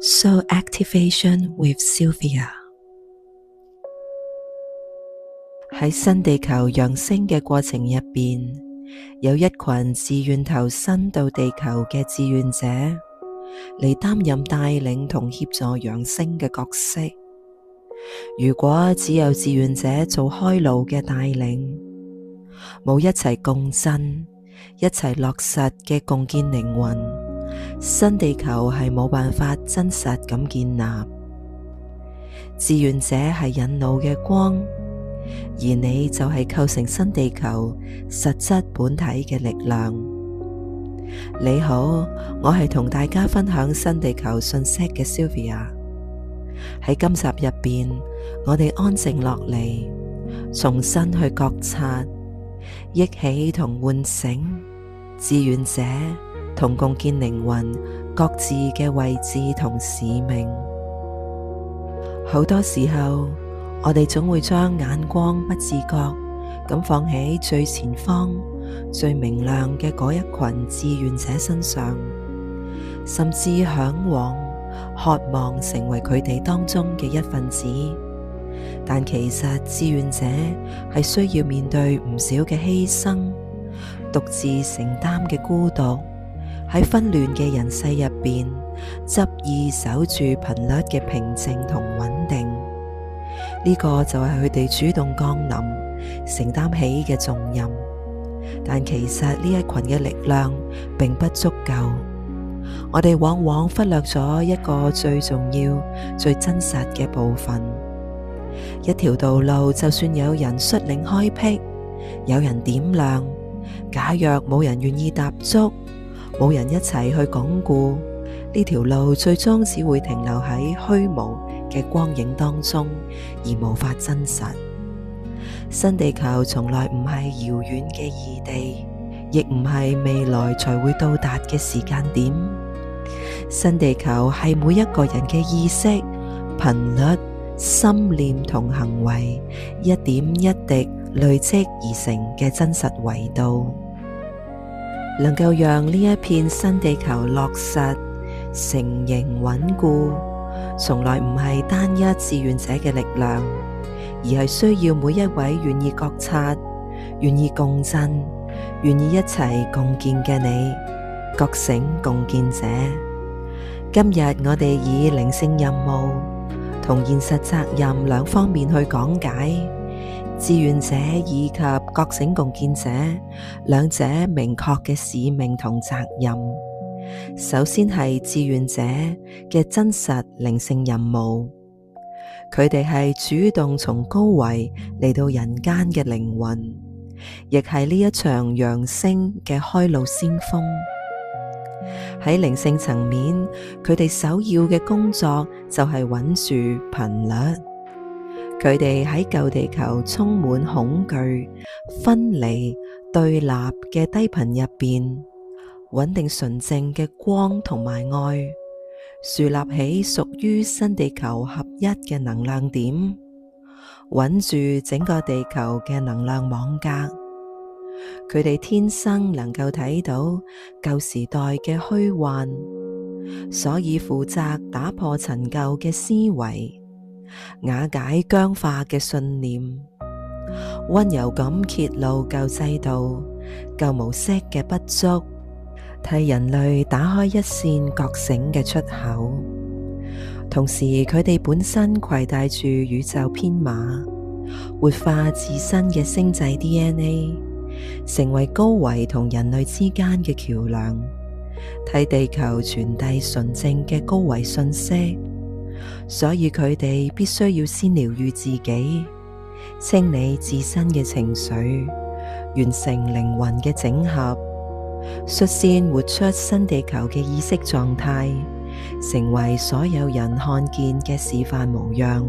Soul Activation with Sylvia。 喺新地球揚升嘅過程入邊，有一群自願投身到地球嘅志願者嚟擔任帶領同協助揚升嘅角色。如果只有志願者做開路嘅帶領，冇一齊共振、一齊落實嘅共建靈魂，新地球係冇辦法真實咁建立。志願者係引路嘅光，而你就係構成新地球實質本體嘅力量。你好，我係同大家分享新地球信息嘅 Sylvia。喺今集入邊，我哋安靜落嚟，重新去覺察，憶起同喚醒志願者同共建靈魂各自嘅位置同使命。好多時候，我哋總會將眼光不自覺咁放喺最前方、最明亮嘅嗰一群志願者身上，甚至向往、渴望成為佢哋當中嘅一份子。但其實志願者係需要面對唔少嘅犧牲，獨自承擔嘅孤獨，喺紛亂嘅人世入邊，執意守住頻率嘅平靜同穩定。呢個就係佢哋主動降臨、承擔起嘅重任。但其實呢一群嘅力量並不足夠，我哋往往忽略咗一個最重要、最真實嘅部分。一條道路就算有人率領開闢，有人點亮，假若冇人願意踏足，冇人一齊去鞏固，呢條路最終只會停留喺虛無嘅光影當中，而無法真實。新地球從來唔係遙遠嘅異地，亦唔係未來才會到達嘅時間點。新地球係每一個人嘅意識、頻率、心念同行為一點一滴累積而成嘅真實維度，能夠讓呢一片新地球落實、成形穩固，從來唔係單一志願者嘅力量，而係需要每一位願意覺察、願意共振、願意一齊共建嘅你，覺醒共建者。今日我哋以靈性任務同現實責任兩方面去講解志願者以及覺醒共建者兩者明確嘅使命同責任。首先係志願者嘅真實靈性任務，佢哋係主動從高維嚟到人間嘅靈魂，亦係呢一場揚升嘅開路先鋒。喺靈性層面，佢哋首要嘅工作就係穩住頻率。佢哋喺舊地球充滿恐懼、分離、對立嘅低頻入邊，穩定純正嘅光同埋愛，樹立起屬於新地球合一嘅能量點，穩住整個地球嘅能量網格。佢哋天生能夠睇到舊時代嘅虛幻，所以負責打破陳舊嘅思維，瓦解僵化嘅信念，溫柔咁揭露舊制度、舊模式嘅不足，替人類打開一線覺醒嘅出口。同時，佢哋本身攜帶住宇宙編碼，活化自身嘅星際 DNA，成為高維同人類之間嘅橋樑，替地球傳遞純正嘅高維信息。所以佢哋必須要先療癒自己，清理自身嘅情緒，完成靈魂嘅整合，率先活出新地球嘅意識狀態，成為所有人看見嘅示範模樣。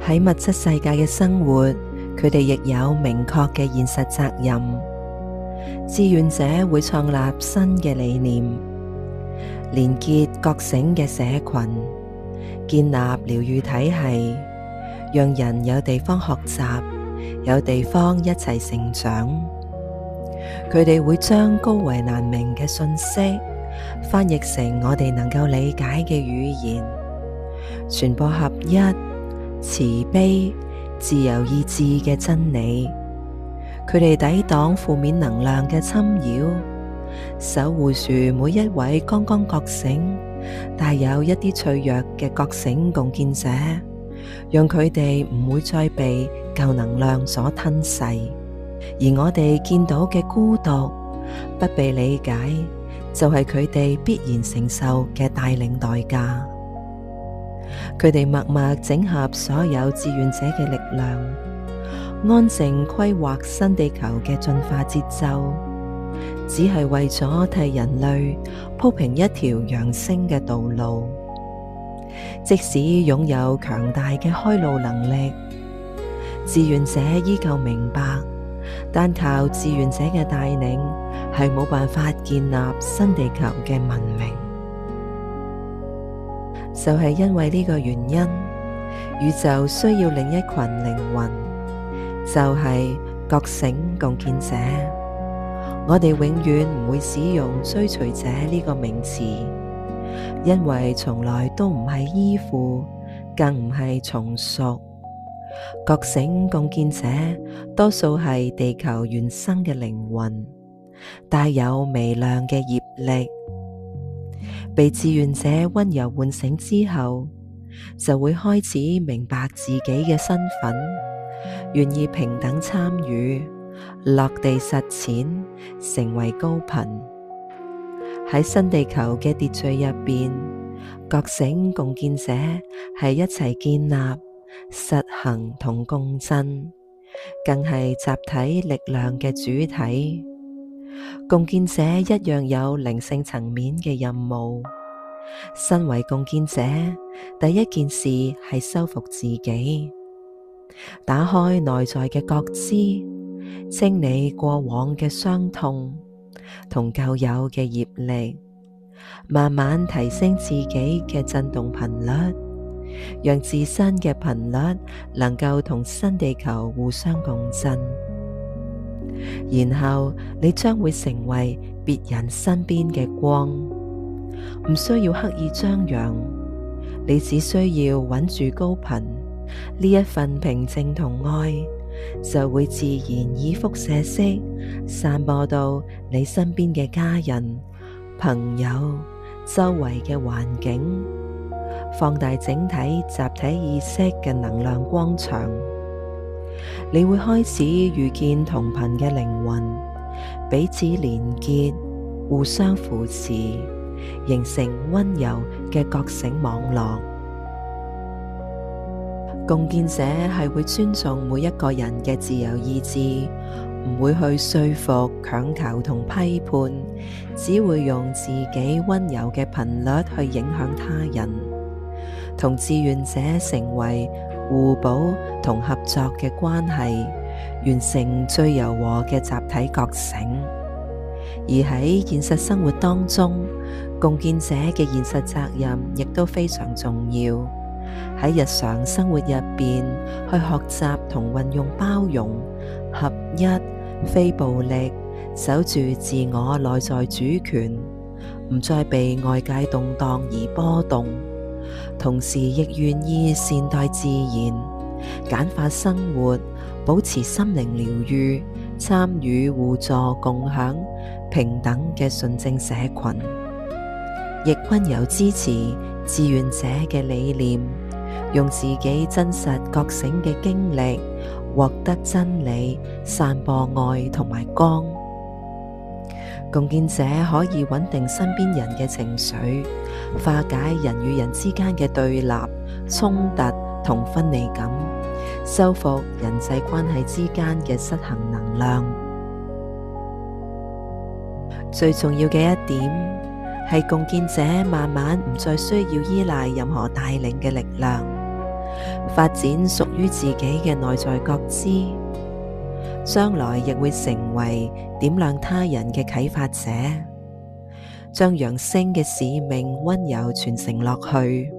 喺物質世界嘅生活，佢哋亦有明確嘅現實責任。志願者會創立新嘅理念，連結覺醒嘅社群，建立療癒體系，讓人有地方學習，有地方一齊成長。佢哋會將高維難明嘅信息翻譯成我哋能夠理解嘅語言，傳播合一、慈悲、自由意志嘅真理。佢哋抵擋負面能量嘅侵擾，守護住每一位剛剛覺醒、帶有一啲脆弱嘅覺醒共建者，讓佢哋唔會再被舊能量所吞噬。而我哋見到嘅孤獨、不被理解，就係佢哋必然承受嘅帶領代價。佢哋默默整合所有志願者嘅力量，安靜規劃新地球嘅進化節奏，只係為咗替人類鋪平一條揚升嘅道路。即使擁有強大嘅開路能力，志願者依舊明白，單靠志願者嘅帶領係冇辦法建立新地球嘅文明。就係因為呢個原因，宇宙需要另一群靈魂，就係覺醒共建者。我哋永遠唔會使用追隨者呢個名詞，因為從來都唔係依附，更唔係從屬。覺醒共建者多數係地球原生嘅靈魂，帶有微量嘅業力。被志願者溫柔喚醒之後，就會開始明白自己嘅身份，願意平等參與，落地實踐，成為高頻。喺新地球嘅秩序入邊，覺醒共建者係一齊建立、實行同共振，更係集體力量嘅主體。共建者一樣有靈性層面嘅任務。身為共建者，第一件事係修復自己，打開內在嘅覺知，清理過往嘅傷痛同舊有嘅業力，慢慢提升自己嘅振動頻率，讓自身嘅頻率能夠同新地球互相共振。然後你將會成為別人身邊嘅光，唔需要刻意張揚，你只需要穩住高頻，呢一份平靜同愛就會自然以輻射式散播到你身邊嘅家人、朋友、周圍嘅環境，放大整體集體意識嘅能量光場。你會開始遇見同頻嘅靈魂，彼此連結，互相扶持，形成溫柔嘅覺醒網絡。共建者係會尊重每一個人嘅自由意志，唔會去說服、強求同批判，只會用自己溫柔嘅頻率去影響他人，同志願者成為互補同合作嘅關係，完成最柔和嘅集體覺醒。而喺現實生活當中，共建者嘅現實責任亦都非常重要。喺日常生活入邊，去學習同運用包容、合一、非暴力，守住自我內在主權，唔再被外界動盪而波動。同時亦願意善待自然，簡化生活，保持心靈療癒，參與互助共享平等嘅純正社群，亦溫柔支持志願者嘅理念，用自己真實覺醒嘅經歷，獲得真理，散播愛同埋光。共建者可以穩定身邊人嘅情緒，化解人與人之間嘅對立、衝突同分離感，修復人際關係之間嘅失衡能量。最重要嘅一點係共建者慢慢唔再需要依賴任何帶領嘅力量，發展屬於自己嘅內在覺知，將來亦會成為點亮他人嘅啟發者，將揚升嘅使命溫柔傳承落去。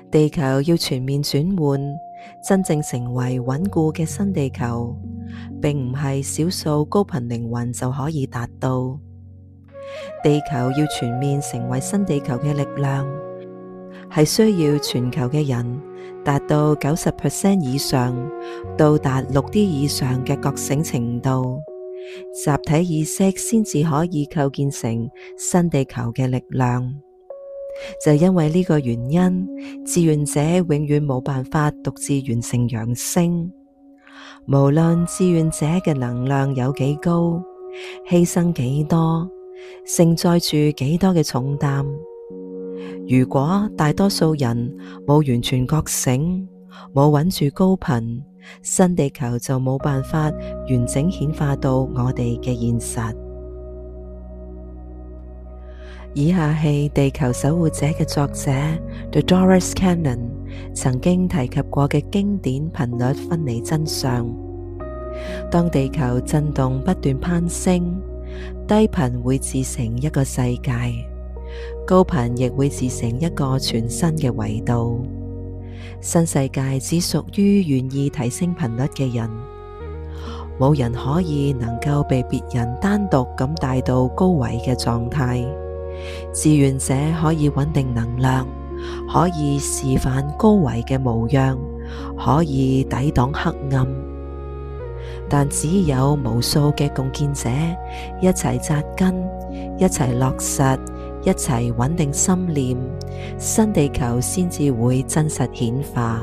地球要全面轉換，真正成為穩固嘅新地球，並唔係少數高頻靈魂就可以達到。地球要全面成為新地球嘅力量，係需要全球嘅人達到90% 以上，到達6D 以上嘅覺醒程度，集體意識先至可以構建成新地球嘅力量。就因為呢個原因，志願者永遠冇辦法獨自完成揚升。無論志願者嘅能量有幾高，犧牲幾多，承載住幾多嘅重擔，如果大多數人冇完全覺醒，冇穩住高頻，新地球就冇辦法完整顯化到我哋嘅現實。以下係地球守護者嘅作者 Dolores Cannon 曾經提及過嘅經典頻率分離真相。當地球震動不斷攀升，低頻會自成一個世界，高頻亦會自成一個全新嘅維度。新世界只屬於願意提升頻率嘅人，冇人可以能夠被別人單獨咁帶到高維嘅狀態。志願者可以穩定能量，可以示範高維嘅模樣，可以抵擋黑暗，但只有無數嘅共建者一齊紮根，一齊落實，一齊穩定心念，新地球先至會真實顯化。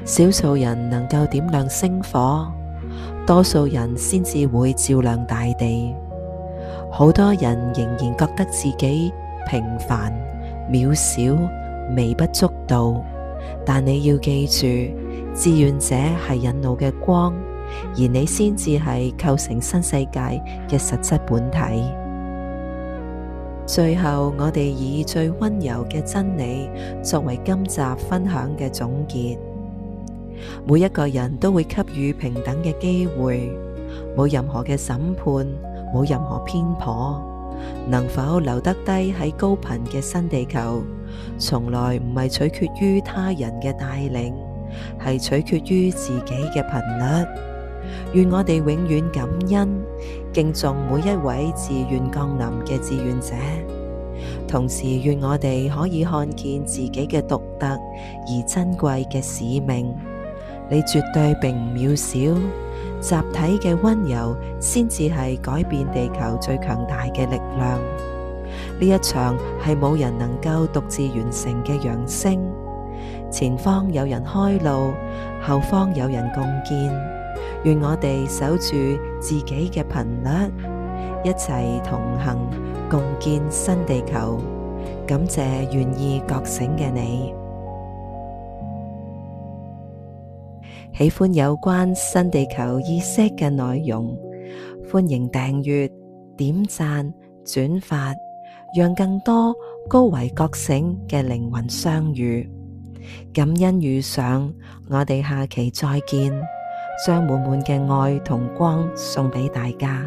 少數人能夠點亮星火，多數人先至會照亮大地。好多人仍然覺得自己平凡、渺小、微不足道，但你要記住，志願者係引路嘅光，而你先至係構成新世界嘅實質本體。最後，我哋以最溫柔嘅真理作為今集分享嘅總結。每一個人都會給予平等嘅機會，冇任何嘅審判，冇任何偏頗。能否留得低喺高頻嘅新地球，從來唔係取決於他人嘅帶領，係取決於自己嘅頻率。願我哋永遠感恩、敬重每一位自願降臨嘅志願者，同時願我哋可以看見自己嘅獨特而珍貴嘅使命。你絕對並唔渺小，集體嘅溫柔先至係改變地球最強大嘅力量。呢一場係冇人能夠獨自完成嘅揚升，前方有人開路，後方有人共建。願我哋守住自己嘅頻率，一齊同行，共建新地球。感謝願意覺醒嘅你。喜歡有關新地球意識嘅內容，歡迎訂閱、點讚、轉發，讓更多高維覺醒嘅靈魂相遇。感恩遇上，我哋下期再見，將滿滿嘅愛同光送俾大家。